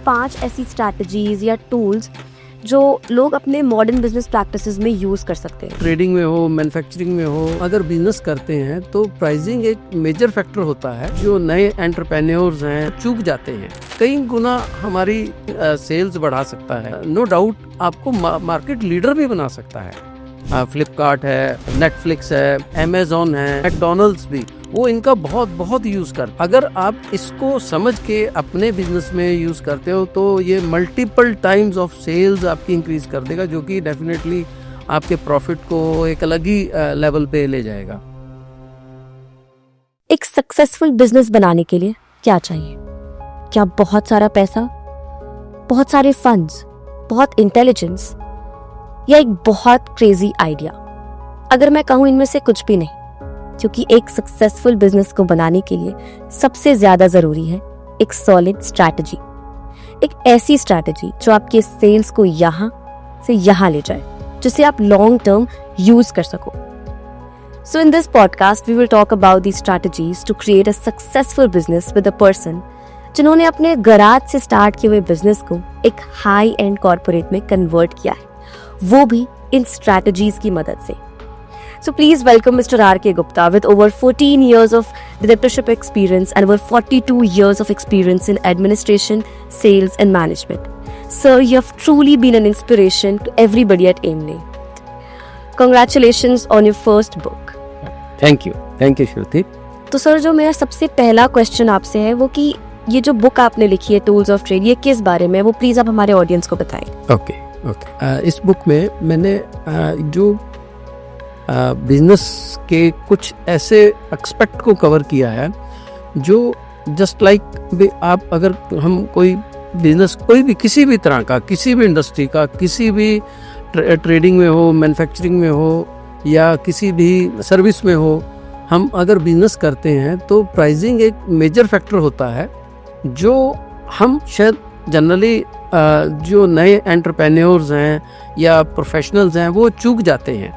5 ऐसी स्ट्रैटेजीज या टूल्स जो लोग अपने मॉडर्न बिजनेस प्रैक्टिसेस में यूज कर सकते हैं। ट्रेडिंग में हो, मैन्युफैक्चरिंग में हो, अगर बिजनेस करते हैं तो प्राइसिंग एक मेजर फैक्टर होता है जो नए एंटरप्रेन्योर्स हैं चूक जाते हैं। कई गुना हमारी सेल्स बढ़ा सकता है। नो डाउट आपको मार्केट लीडर भी बना सकता है। फ्लिपकार्ट है, नेटफ्लिक्स है, अमेज़न है, मैकडॉनल्ड्स भी, वो इनका बहुत यूज कर। अगर आप इसको समझ के अपने बिजनेस में यूज करते हो तो ये मल्टीपल टाइम्स ऑफ सेल्स आपकी इंक्रीज कर देगा, जो कि डेफिनेटली आपके प्रॉफिट को एक अलग ही लेवल पे ले जाएगा। एक सक्सेसफुल बिजनेस बनाने के लिए क्या चाहिए? क्या बहुत सारा पैसा, बहुत सारे फंड्स, बहुत इंटेलिजेंस, या एक बहुत क्रेजी आइडिया? अगर मैं कहूं इनमें से कुछ भी नहीं, क्योंकि एक सक्सेसफुल बिजनेस को बनाने के लिए सबसे ज्यादा जरूरी है एक सॉलिड स्ट्रैटेजी। एक ऐसी स्ट्रैटेजी जो आपके सेल्स को यहां से यहां ले जाए, जिसे आप लॉन्ग टर्म यूज कर सको। So in this podcast we will talk about the strategies to create a successful business with a person जिन्होंने अपने गराज से स्टार्ट किए हुए बिजनेस को एक हाई एंड कॉर्पोरेट में कन्वर्ट किया है, वो भी इन स्ट्रैटेजीज की मदद से। So please welcome Mr. R.K. Gupta with over 14 years of directorship experience and over 42 years of experience in administration, sales and management. Sir, you have truly been an inspiration to everybody at Aimlay. Congratulations on your first book. Thank you श्रुति। तो sir, जो मेरा सबसे पहला question आपसे है वो कि ये जो बुक आपने लिखी है टूल्स ऑफ ट्रेड, ये किस बारे में है, वो प्लीज आप हमारे ऑडियंस को बताएं। ओके। इस बुक में मैंने जो बिजनेस के कुछ ऐसे एक्सपेक्ट को कवर किया है जो जस्ट लाइक आप अगर हम कोई बिजनेस कोई भी किसी भी तरह का, किसी भी इंडस्ट्री का, किसी भी ट्रेडिंग में हो, मैन्युफैक्चरिंग में हो या किसी भी सर्विस में हो, हम अगर बिजनेस करते हैं तो प्राइसिंग एक मेजर फैक्टर होता है जो हम शायद जनरली जो नए एंटरप्रेन्योर्स हैं या प्रोफेशनल्स हैं वो चूक जाते हैं।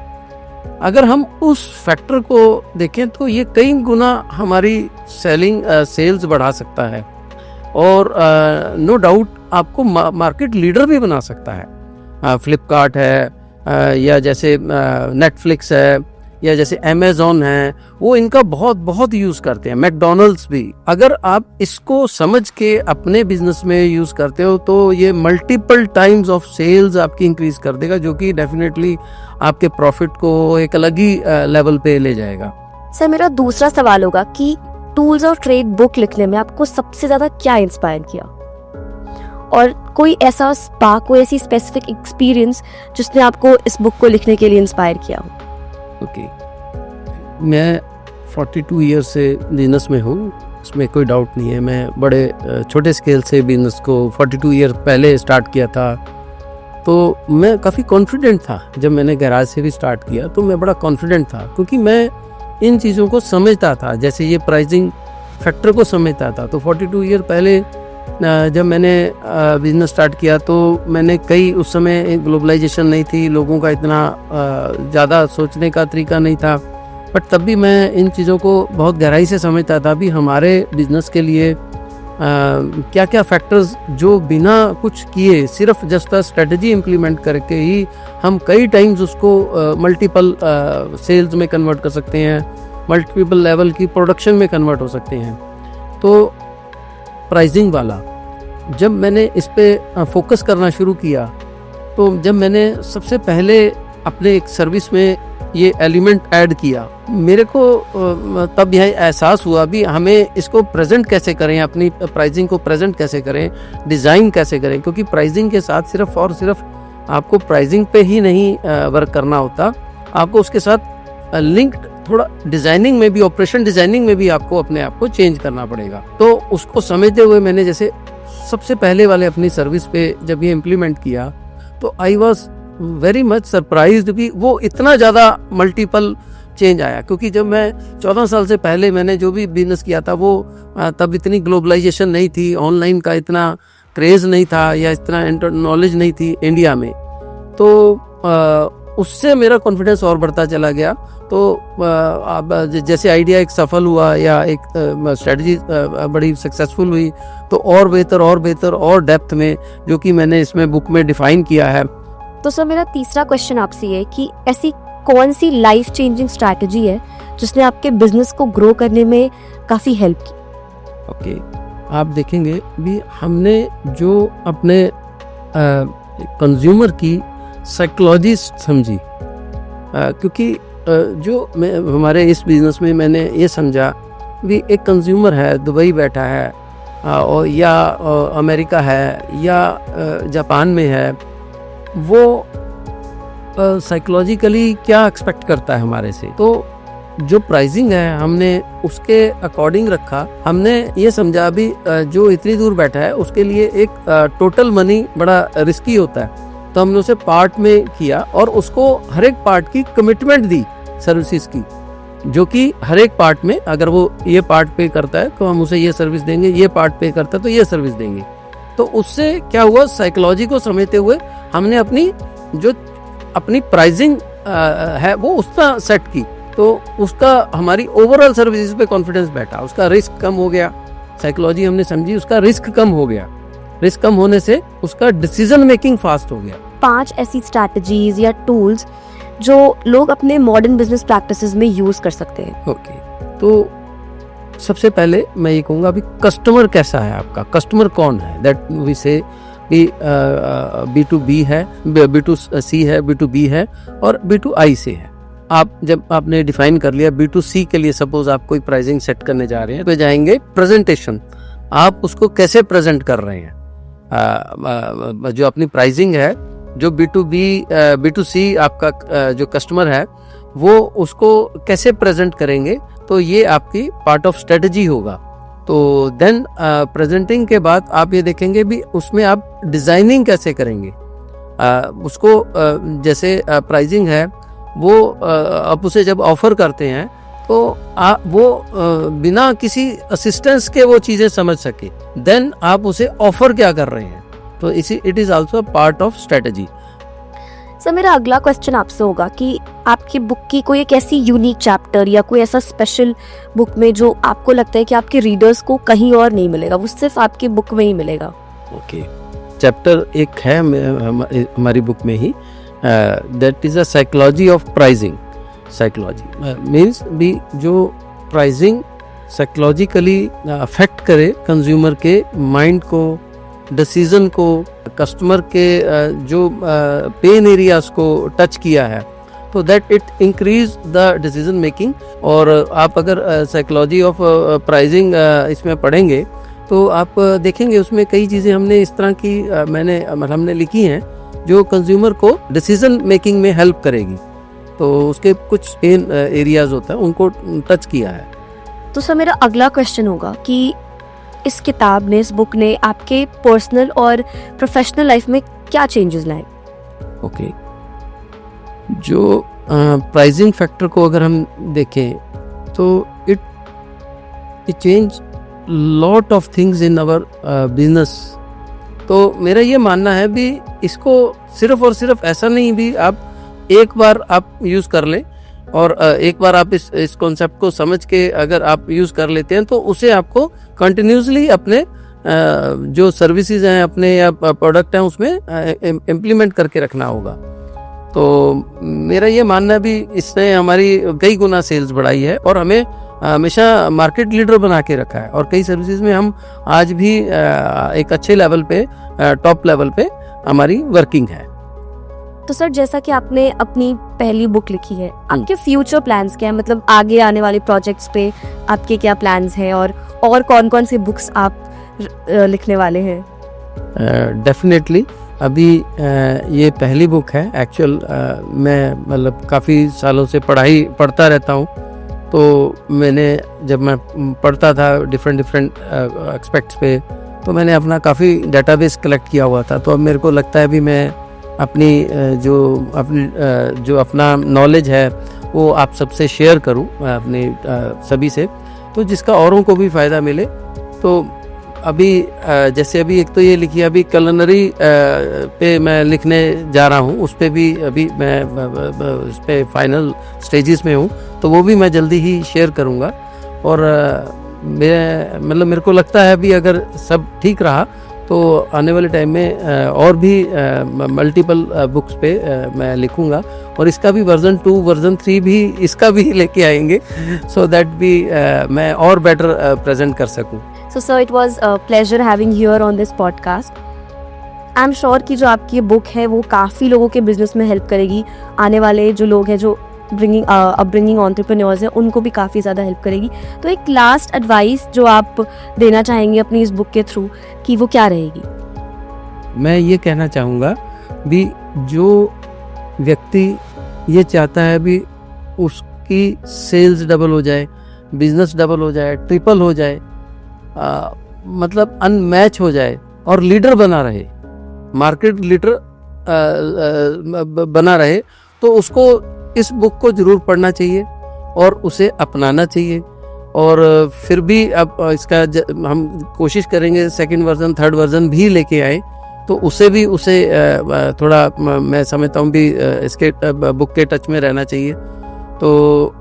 अगर हम उस फैक्टर को देखें तो ये कई गुना हमारी सेल्स बढ़ा सकता है और नो डाउट आपको मार्केट लीडर भी बना सकता है। फ्लिपकार्ट है या जैसे नेटफ्लिक्स है या जैसे अमेज़न है, वो इनका बहुत यूज करते हैं। मैकडॉनल्ड्स भी। अगर आप इसको समझ के अपने बिजनेस में यूज करते हो तो ये मल्टीपल टाइम्स ऑफ सेल्स आपकी इंक्रीज कर देगा, जो कि डेफिनेटली आपके प्रॉफिट को एक अलग ही लेवल पे ले जाएगा। सर, मेरा दूसरा सवाल होगा कि टूल्स ऑफ ट्रेड बुक लिखने में आपको सबसे ज्यादा क्या इंस्पायर किया, और कोई ऐसा स्पार्क, कोई ऐसी स्पेसिफिक एक्सपीरियंस जिसने आपको इस बुक को लिखने के लिए इंस्पायर किया हो? ओके। मैं 42 ईयर से बिजनेस में हूँ, इसमें कोई डाउट नहीं है। मैं बड़े छोटे स्केल से बिजनेस को 42 ईयर पहले स्टार्ट किया था, तो मैं काफ़ी कॉन्फिडेंट था। जब मैंने गैराज से भी स्टार्ट किया तो मैं बड़ा कॉन्फिडेंट था, क्योंकि मैं इन चीज़ों को समझता था, जैसे ये प्राइसिंग फैक्टर को समझता था। तो 42 ईयर पहले जब मैंने बिजनेस स्टार्ट किया तो मैंने उस समय ग्लोबलाइजेशन नहीं थी, लोगों का इतना ज़्यादा सोचने का तरीका नहीं था, बट तब भी मैं इन चीज़ों को बहुत गहराई से समझता था भी हमारे बिजनेस के लिए क्या क्या फैक्टर्स जो बिना कुछ किए सिर्फ जस्ट स्ट्रेटजी इम्प्लीमेंट करके ही हम कई टाइम्स उसको मल्टीपल सेल्स में कन्वर्ट कर सकते हैं, मल्टीपल लेवल की प्रोडक्शन में कन्वर्ट हो सकते हैं। तो प्राइसिंग वाला जब मैंने इस पे फोकस करना शुरू किया, तो जब मैंने सबसे पहले अपने एक सर्विस में ये एलिमेंट ऐड किया, मेरे को तब यह एहसास हुआ भी हमें इसको प्रेजेंट कैसे करें, अपनी प्राइसिंग को प्रेजेंट कैसे करें, डिज़ाइन कैसे करें। क्योंकि प्राइसिंग के साथ सिर्फ और सिर्फ आपको प्राइसिंग पे ही नहीं वर्क करना होता, आपको उसके साथ लिंक्ड थोड़ा डिजाइनिंग में भी, ऑपरेशन डिजाइनिंग में भी आपको अपने आप को चेंज करना पड़ेगा। तो उसको समझते हुए मैंने जैसे सबसे पहले वाले अपनी सर्विस पे जब ये इम्प्लीमेंट किया तो I was very much surprised भी, वो इतना ज़्यादा मल्टीपल चेंज आया। क्योंकि जब मैं 14 साल से पहले मैंने जो भी बिजनेस किया था वो तब इतनी ग्लोबलाइजेशन नहीं थी, ऑनलाइन का इतना क्रेज़ नहीं था या इतना नॉलेज नहीं थी इंडिया में। तो उससे मेरा कॉन्फिडेंस और बढ़ता चला गया तो अब जैसे आइडिया एक सफल हुआ या एक स्ट्रेटजी बड़ी सक्सेसफुल हुई, तो और बेहतर और डेप्थ में, जो कि मैंने इसमें बुक में डिफाइन किया है। तो सर मेरा तीसरा क्वेश्चन आपसे ये है कि ऐसी कौन सी लाइफ चेंजिंग स्ट्रैटेजी है जिसने आपके बिजनेस को ग्रो करने में काफ़ी हेल्प की? ओके, आप देखेंगे भी हमने जो अपने कंज्यूमर की साइकोलॉजी समझी, क्योंकि जो हमारे इस बिज़नेस में मैंने ये समझा भी एक कंज्यूमर है, दुबई बैठा है और या अमेरिका है या जापान में है, वो साइकोलॉजिकली क्या एक्सपेक्ट करता है हमारे से। तो जो प्राइसिंग है हमने उसके अकॉर्डिंग रखा। हमने ये समझा अभी जो इतनी दूर बैठा है उसके लिए एक टोटल मनी बड़ा रिस्की होता है, तो हमने उसे पार्ट में किया और उसको हर एक पार्ट की कमिटमेंट दी सर्विसेज की, जो कि हर एक पार्ट में अगर वो ये पार्ट पे करता है तो हम उसे ये सर्विस देंगे, ये पार्ट पे करता है तो ये सर्विस देंगे। तो उससे क्या हुआ, साइकोलॉजी को समझते हुए हमने अपनी प्राइसिंग है वो उसका सेट की, तो उसका हमारी ओवरऑल सर्विसेज पे कॉन्फिडेंस बैठा, उसका रिस्क कम हो गया। साइकोलॉजी हमने समझी, उसका रिस्क कम हो गया, रिस्क कम होने से उसका डिसीजन मेकिंग फास्ट हो गया। 5 ऐसी स्ट्रैटेजीज या टूल्स जो लोग अपने मॉडर्न बिजनेस प्रैक्टिसेस में यूज कर सकते हैं। ओके, तो सबसे पहले मैं ये कहूँगा अभी कस्टमर कैसा है आपका, कस्टमर कौन है, दैट वी से B2B है, B2C है, B2B है और B2I से है। आप जब आपने डिफाइन कर लिया B2C के लिए, सपोज आप कोई प्राइसिंग सेट करने जा रहे हैं, तो जाएंगे प्रेजेंटेशन, आप उसको कैसे प्रेजेंट कर रहे हैं। जो अपनी प्राइसिंग है, जो B2C आपका जो कस्टमर है वो उसको कैसे प्रेजेंट करेंगे, तो ये आपकी पार्ट ऑफ स्ट्रेटजी होगा। तो देन प्रेजेंटिंग के बाद आप ये देखेंगे भी उसमें आप डिजाइनिंग कैसे करेंगे। उसको जैसे प्राइसिंग है वो आप उसे जब ऑफर करते हैं तो वो बिना किसी असिस्टेंस के वो चीजें समझ सके, देन आप उसे ऑफर क्या कर रहे हैं, तो it is also part of strategy. Sir मेरा अगला क्वेश्चन आपसे होगा कि आपकी बुक की कोई एक ऐसी यूनिक चैप्टर या कोई ऐसा स्पेशल बुक में जो आपको लगता है कि आपके रीडर्स को कहीं और नहीं मिलेगा, वो सिर्फ आपकी बुक में ही मिलेगा। ओके, चैप्टर एक है हमारी बुक में ही, that is a psychology of pricing. Psychology means भी जो प्राइसिंग साइकोलॉजिकली अफेक्ट करे कंज्यूमर के माइंड को, डिसीजन को, कस्टमर के जो पेन एरियाज को टच किया है, तो that it increase the decision making. और आप अगर साइकोलॉजी ऑफ प्राइसिंग इसमें पढ़ेंगे तो आप देखेंगे उसमें कई चीज़ें हमने इस तरह की हमने लिखी हैं जो कंज्यूमर को डिसीजन मेकिंग में हेल्प करेगी। तो उसके कुछ पेन एरियाज होता है उनको टच किया है। तो सर मेरा अगला क्वेश्चन होगा कि इस किताब ने, इस बुक ने आपके पर्सनल और प्रोफेशनल लाइफ में क्या चेंजेस लाए? ओके, जो प्राइसिंग फैक्टर को अगर हम देखें तो it change lot of things in our business. तो मेरा ये मानना है भी इसको सिर्फ और सिर्फ ऐसा नहीं भी आप एक बार आप यूज़ कर लें और एक बार आप इस कॉन्सेप्ट को समझ के अगर आप यूज़ कर लेते हैं तो उसे आपको कंटिन्यूसली अपने जो सर्विसेज हैं अपने या प्रोडक्ट हैं उसमें इम्प्लीमेंट करके रखना होगा। तो मेरा ये मानना भी इसने हमारी कई गुना सेल्स बढ़ाई है और हमें हमेशा मार्केट लीडर बना के रखा है और कई सर्विसेज में हम आज भी एक अच्छे लेवल पे, टॉप लेवल पे हमारी वर्किंग है। तो सर जैसा कि आपने अपनी पहली बुक लिखी है, आपके फ्यूचर प्लान्स क्या है? मतलब आगे आने वाले प्रोजेक्ट्स पे आपके क्या प्लान्स हैं और कौन-कौन सी बुक्स आप लिखने वाले हैं? डेफिनेटली अभी ये पहली बुक है। एक्चुअल मैं मतलब काफ़ी सालों से पढ़ता रहता हूँ, तो मैंने जब मैं पढ़ता था डिफरेंट एक्सपेक्ट्स पे, तो मैंने अपना काफ़ी डेटाबेस कलेक्ट किया हुआ था। तो अब मेरे को लगता है भी मैं अपनी जो अपना नॉलेज है वो आप सबसे शेयर करूं अपने सभी से, तो जिसका औरों को भी फ़ायदा मिले। तो अभी जैसे अभी एक तो ये लिखी है, अभी culinary पे मैं लिखने जा रहा हूँ, उस पे भी अभी मैं उस पे फाइनल स्टेजेस में हूँ, तो वो भी मैं जल्दी ही शेयर करूँगा। और मेरे को लगता है अभी अगर सब ठीक रहा तो आने वाले टाइम में और भी मल्टीपल बुक्स पे मैं लिखूंगा, और इसका भी वर्जन 2 वर्जन 3 भी इसका भी लेके आएंगे, सो दैट भी मैं और बेटर प्रेजेंट कर सकूं। So sir, it was a pleasure having you here on this podcast. I'm sure कि जो आपकी ये बुक है वो काफ़ी लोगों के बिजनेस में हेल्प करेगी। आने वाले जो लोग हैं जो अपब्रिंगिंग एंटरप्रेन्योर्स हैं उनको भी काफ़ी ज़्यादा हेल्प करेगी। तो एक लास्ट एडवाइस जो आप देना चाहेंगे अपनी इस बुक के थ्रू, कि वो क्या रहेगी? मैं ये कहना चाहूँगा भी जो व्यक्ति ये चाहता है भी उसकी सेल्स डबल हो जाए, बिजनेस डबल हो जाए, ट्रिपल हो जाए, मतलब अनमैच हो जाए और लीडर बना रहे, मार्केट लीडर बना रहे, तो उसको इस बुक को जरूर पढ़ना चाहिए और उसे अपनाना चाहिए। और फिर भी अब इसका हम कोशिश करेंगे सेकंड वर्जन, थर्ड वर्जन भी लेके आए, तो उसे थोड़ा मैं समझता हूँ भी इसके बुक के टच में रहना चाहिए। तो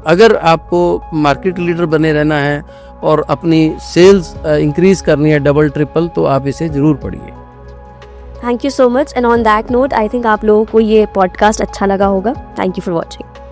अगर आपको मार्केट लीडर बने रहना है और अपनी सेल्स इंक्रीज करनी है डबल ट्रिपल, तो आप इसे ज़रूर पढ़िए। Thank you so much, and on that note I think आप लोगों को ये पॉडकास्ट अच्छा लगा होगा। Thank you for watching.